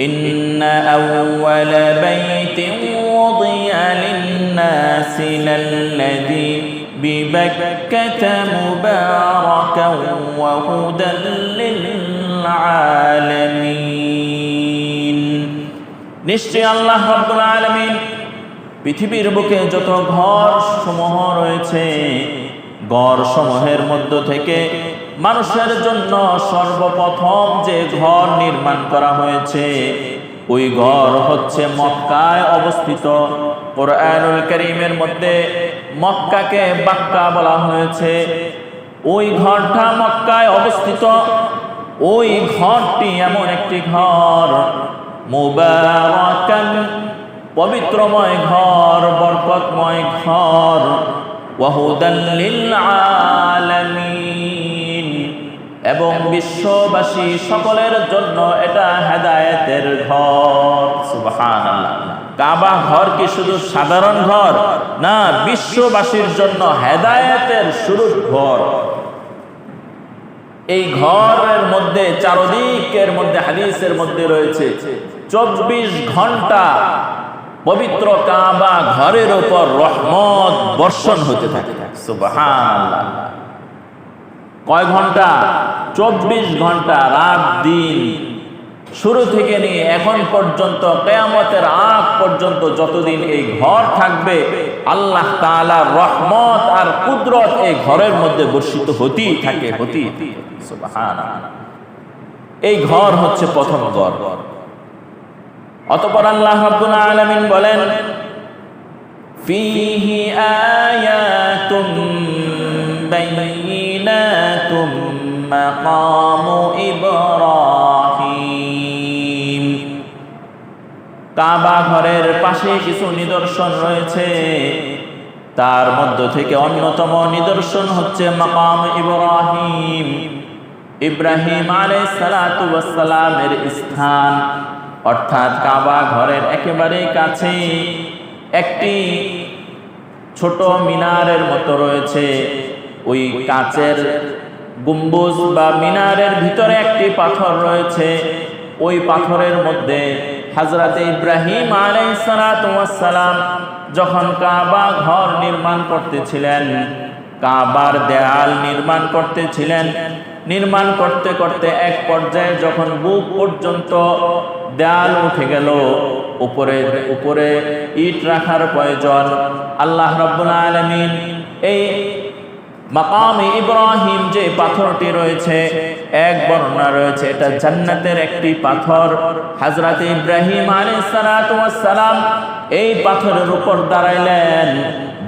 ইন্না আউওয়ালা বাইতিন ওয়াদিয়া লিন-নাসি লাল্লাযী বিবাক্কাতা মুবারাকান ওয়া হুদাল লিল-আলামিন। নিশ্চয় আল্লাহ রাব্বুল আলামিন পৃথিবীর বুকে যত ঘর সমূহ রয়েছে, ঘর সমূহের মধ্য থেকে মানুষের জন্য সর্বপ্রথম যে ঘর নির্মাণ করা হয়েছে ওই ঘর হচ্ছে মক্কায় অবস্থিত। কোরআনুল কারীমের মধ্যে মক্কাকে বাক্কা বলা হয়েছে। ওই ঘরটা মক্কায় অবস্থিত। ওই ঘরটি এমন একটি ঘর, মুবারাকান, পবিত্রময় ঘর, বরকতময় ঘর, ওয়া হুদাল লিল-আলামিন, এবং বিশ্ববাসী সকলের জন্য এটা হেদায়েতের ঘর। সুবহানাল্লাহ। কাবা ঘর কি শুধু সাধারণ ঘর? না, বিশ্ববাসীর জন্য হেদায়েতের শুরুর ঘর। এই ঘরের মধ্যে চারদিকের মধ্যে হাদিসের মধ্যে রয়েছে 24 ঘন্টা পবিত্র কাবা ঘরের উপর রহমত বর্ষণ হতে থাকে। সুবহানাল্লাহ। কয় ঘন্টা? 24 ঘন্টা, রাত দিন, শুরু থেকে নিয়ে এখন পর্যন্ত, কিয়ামতের আগ পর্যন্ত যতদিন এই ঘর থাকবে আল্লাহ তাআলার রহমত আর কুদরত এই ঘরের মধ্যে বর্ষিত হতেই থাকে, হতেই থাকে। সুবহানাল্লাহ। এই ঘর হচ্ছে প্রথম ঘর। অতঃপর আল্লাহ রাব্বুল আলামিন বলেন, ফীহি আয়াতুম বাইয়িনাতুম মাকামু ইব্রাহিম। কাবা ঘরের পাশে কিছু নিদর্শন রয়েছে, তার মধ্য থেকে অন্যতম নিদর্শন হচ্ছে মাকাম ইব্রাহিম, ইব্রাহিম আলাইহিস সালাতু ওয়াস সালামের স্থান। অর্থাৎ কাবা ঘরের একেবারে কাছে একটি ছোট মিনারের মতো রয়েছে। ওই কাচের গম্বুজ বা মিনারের ভিতরে একটি পাথর রয়েছে। ওই পাথরের মধ্যে হযরত ইব্রাহিম আলাইহিস সালাতু ওয়াস সালাম যখন কাবা ঘর নির্মাণ করতেছিলেন, কাবার দেয়াল নির্মাণ করতেছিলেন, নির্মাণ করতে করতে এক পর্যায়ে যখন বুক পর্যন্ত দেয়াল উঠে গেল, উপরে ইট রাখার প্রয়োজন। আল্লাহ রাব্বুল আলামিন এই মাকামে ইব্রাহিম যে পাথরটি রয়েছে, এক বর্ণনা রয়েছে এটা জান্নাতের একটি পাথর। হযরত ইব্রাহিম আলাইহিস সালাতু ওয়াস সালাম এই পাথরের উপর দাঁড়াইলেন।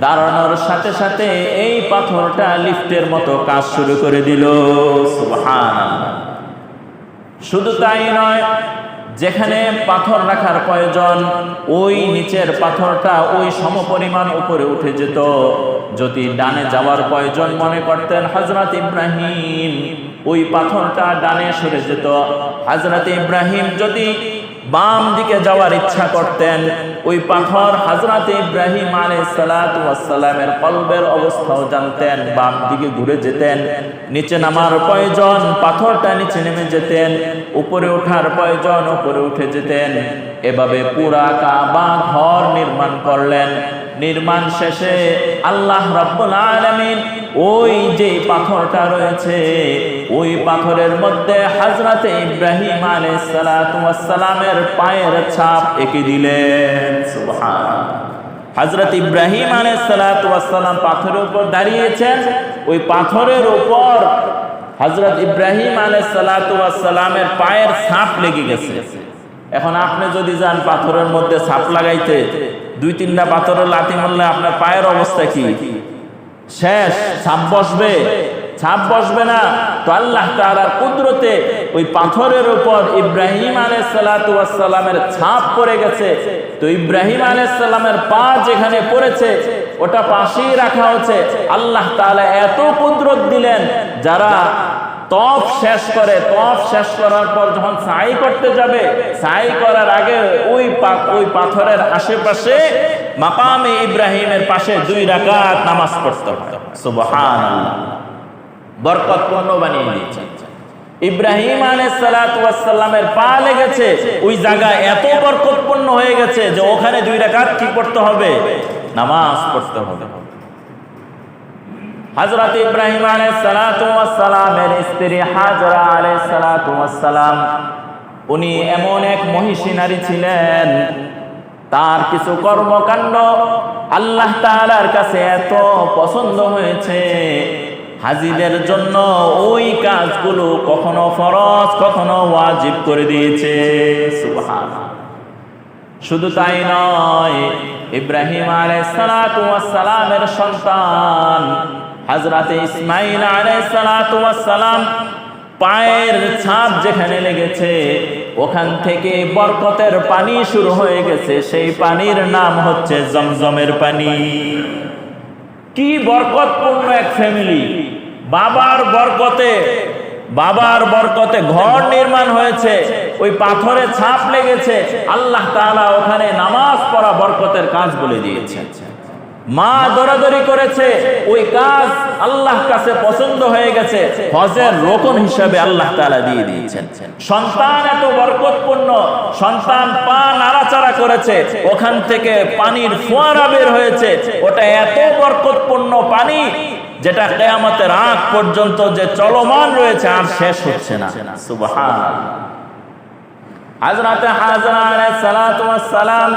দাঁড়ানোর সাথে সাথে এই পাথরটা লিফটের মতো কাজ শুরু করে দিল। সুবহানাল্লাহ। শুধু তাই নয়, যেখানে পাথর রাখার প্রয়োজন ওই নিচের পাথরটা ওই সমপরিমাণ উপরে উঠে যেত। যদি ডানে যাওয়ার প্রয়োজন মনে করতেন হযরত ইব্রাহিম, ওই পাথরটা ডানে সরে যেত। হযরত ইব্রাহিম যদি বাম দিকে যাওয়ার ইচ্ছা করতেন, ওই পাথর হযরত ইব্রাহিম আলাইহিস সালাতু ওয়াস সালামের কলবের অবস্থাও জানতেন, বাম দিকে ঘুরে যেতেন। নিচে নামার প্রয়োজন, পাথরটা নিচে নেমে যেতেন। উপরে ওঠার প্রয়োজন, উপরে উঠে যেতেন। এভাবে পুরা কাবা ঘর নির্মাণ করলেন। নির্মাণ শেষে আল্লাহ রাব্বুল আলামিন ওই যে পাথরটা রয়েছে ওই পাথরের মধ্যে হযরত ইব্রাহিম আলাইহিস সালাতু ওয়াস সালামের পায়ের ছাপ এঁকে দিলেন। সুবহানাল্লাহ। হযরত ইব্রাহিম আলাইহিস সালাতু ওয়াস সালাম পাথরের উপর দাঁড়িয়েছেন, ওই পাথরের উপর হযরত ইব্রাহিম আলাইহিস সালাতু ওয়াস সালামের পায়ের ছাপ লেগে গেছে। এখন আপনি যদি যান পাথরের মধ্যে ছাপ লাগাইতে, 2-3টা পাথরের লাথি মারলে আপনার পায়ের অবস্থা কি? শেষ। ছাপ বসবে? ছাপ বসবে না। তো আল্লাহ তাআলার কুদরতে ওই পাথরের উপর ইব্রাহিম আলাইহিস সালাতু ওয়াস সালামের ছাপ পড়ে গেছে। তো ইব্রাহিম আলাইহিস সালামের পা যেখানে পড়েছে ওটা পাশেই রাখা হচ্ছে। আল্লাহ তাআলা এত কুদরত দিলেন, যারা তওয়াফ শেষ করে, তওয়াফ শেষ করার পর যখন সাই করতে যাবে, সাই করার আগে ওই পাথরের আশেপাশে মাকামে ইব্রাহিমের পাশে 2 রাকাত নামাজ পড়তে হয়। সুবহানাল্লাহ। বরকতপূর্ণ বানিয়ে দিয়েছেন। ইব্রাহিম আলাইহিস সালাতু ওয়াস সালামের পা লেগেছে, ওই জায়গা এত বরকতপূর্ণ হয়ে গেছে যে ওখানে 2 রাকাত কি পড়তে হবে? নামাজ পড়তে হবে। হযরত ইব্রাহিম আলাইহিস সালাতু ওয়াস সালামের স্ত্রী হাজরা আলাইহিস সালাতু ওয়াস সালাম, উনি এমন এক মহিষী নারী ছিলেন, তার কিছু কর্মকাণ্ড আল্লাহ তাআলার কাছে এত পছন্দ হয়েছে, হাজীদের জন্য ওই কাজগুলো কখনো ফরজ কখনো ওয়াজিব করে দিয়েছে। সুবহানাল্লাহ। শুধু তাই নয়, ইব্রাহিম আলাইহিস সালাতু ওয়াস সালামের সন্তান হযরত ইসমাঈল আলাইহিস সালাতু ওয়াস সালাম পায়ের ছাপ যেখানে লেগেছে ওখান থেকে বরকতের পানি শুরু হয়ে গেছে, সেই পানির নাম হচ্ছে জমজমের পানি। কি বরকতপূর্ণ এক ফ্যামিলি! বাবার বরকতে ঘর নির্মাণ হয়েছে, ওই পাথরে ছাপ লেগেছে, আল্লাহ তাআলা ওখানে নামাজ পড়া বরকতের কাজ বলে দিয়েছেন। মা দৌড়াদৌড়ি করেছে, ওই কাজ আল্লাহর কাছে পছন্দ হয়ে গেছে, হজের রকম হিসাবে আল্লাহ তাআলা দিয়ে দিয়েছেন। সন্তান এত বরকতপূর্ণ, সন্তান পা নাড়াচাড়া করেছে, ওখান থেকে পানির ফোয়ারা বের হয়েছে, ওটা এত বরকতপূর্ণ পানি যেটা কিয়ামতের আগ পর্যন্ত যে চলমান রয়েছে, আর শেষ হচ্ছে না। সুবহানাল্লাহ। হযরত হাজরা আলাইহিস সালাতু ওয়াস সালাম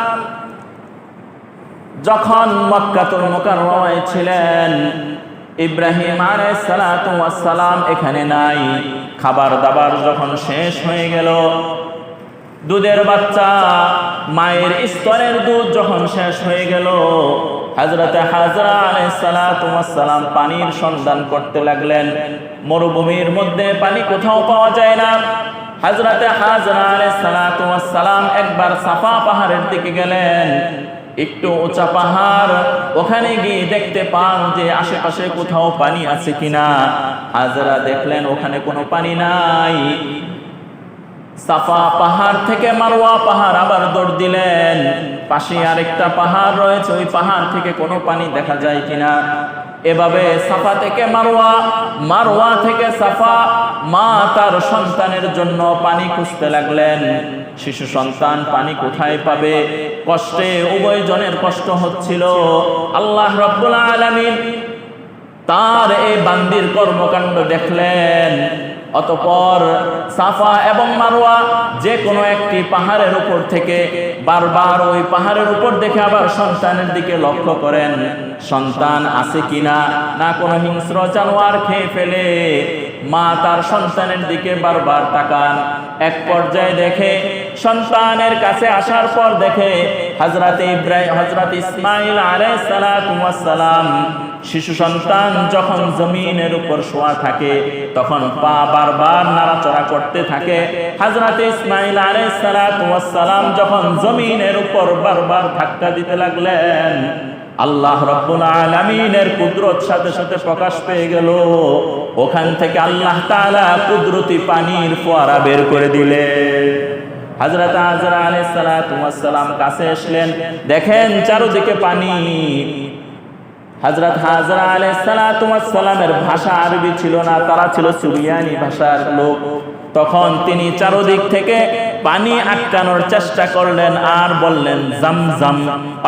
যখন মক্কাতুল মুকাররমায় ছিলেন, ইব্রাহিম আলাইহিস সালাতু ওয়াস সালাম এখানে নাই। খাবার দাবার যখন শেষ হয়ে গেল, দুধের বাচ্চা, মায়ের স্তনের দুধ যখন শেষ হয়ে গেল, হযরত হাজরা আলাইহিস সালাতু ওয়াস সালাম পানির সন্ধান করতে লাগলেন। মরুভূমির মধ্যে পানি কোথাও পাওয়া যায় না। হযরত হাজরা আলাইহিস সালাতু ওয়াস সালাম একবার সাফা পাহাড়ের দিকে গেলেন, একটু উঁচা পাহাড়, ওখানে গিয়ে দেখতে পান যে আশেপাশে কোথাও পানি আছে কিনা। হাজরা দেখলেন ওখানে কোনো পানি নাই। সাফা পাহাড় থেকে মারওয়া পাহাড় আবার দৌড় দিলেন, পাশে আরেকটা পাহাড় রয়েছে, ওই পাহাড় থেকে কোনো পানি দেখা যায় কিনা। এভাবে সাফা থেকে মারওয়া, মারওয়া থেকে সাফা, মা তার সন্তানের জন্য পানি খুঁজতে লাগলেন। শিশু সন্তান পানি কোথায় পাবে? কষ্টে উভয়জনের কষ্ট হচ্ছিল। আল্লাহ রাব্বুল আলামিন তার এই বান্দির কর্মকাণ্ড দেখলেন। অতঃপর সাফা এবং মারওয়া যে কোনো একটি পাহাড়ের উপর থেকে বারবার ওই পাহাড়ের উপর দেখে আবার সন্তানের দিকে লক্ষ্য করেন, সন্তান আছে কিনা, না কোনো হিংস্র জানোয়ার খেয়ে ফেলে। মা তার সন্তানের দিকে বারবার তাকান। এক পর্যায়ে দেখে, সন্তানের কাছে আসার পর দেখে হযরত ইসমাঈল আলাইহিস সালাতু ওয়াস সালাম, শিশু সন্তান যখন জমিনের উপর শোয়া থাকে তখন পা বারবার নাড়াচাড়া করতে থাকে। হযরত ইসমাঈল আলাইহিস সালাতু ওয়াস সালাম যখন জমিনের উপর বারবার ধাক্কা দিতে লাগলেন, আল্লাহ রাব্বুল আলামিনের কুদরত সাথে সাথে প্রকাশ পেয়ে গেল। ওখান থেকে আল্লাহ তাআলা কুদরতি পানির ফোয়ারা বের করে দিলেন। হযরত হাজরা আলাইহিস সালাতু ওয়াস সালাম কাছে আসলেন, দেখেন চারদিকে পানি। হযরত হাজরা আলাইহিস সালাতু ওয়াস সালামের ভাষা আরবি ছিল না, তারা ছিল সুরিয়ানি ভাষার লোক। তখন তিনি চারদিক থেকে পানি আটকানোর চেষ্টা করলেন আর বললেন জামজাম,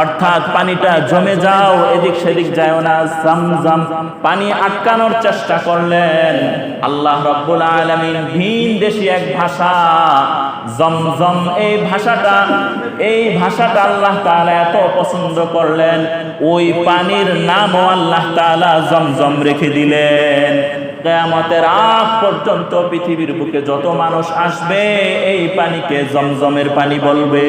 অর্থাৎ পানিটা জমে যাও, এদিক সেদিক যায় না, জামজাম। পানি আটকানোর চেষ্টা করলেন। আল্লাহ রাব্বুল আলামিন ভিন দেশি এক ভাষা জমজম, এই ভাষাটা আল্লাহ তাআলা এত পছন্দ করলেন, ওই পানির নামও আল্লাহ তাআলা জমজম রেখে দিলেন। কিয়ামতের আগ পর্যন্ত পৃথিবীর বুকে যত মানুষ আসবে এই পানিকে জমজমের পানি বলবে।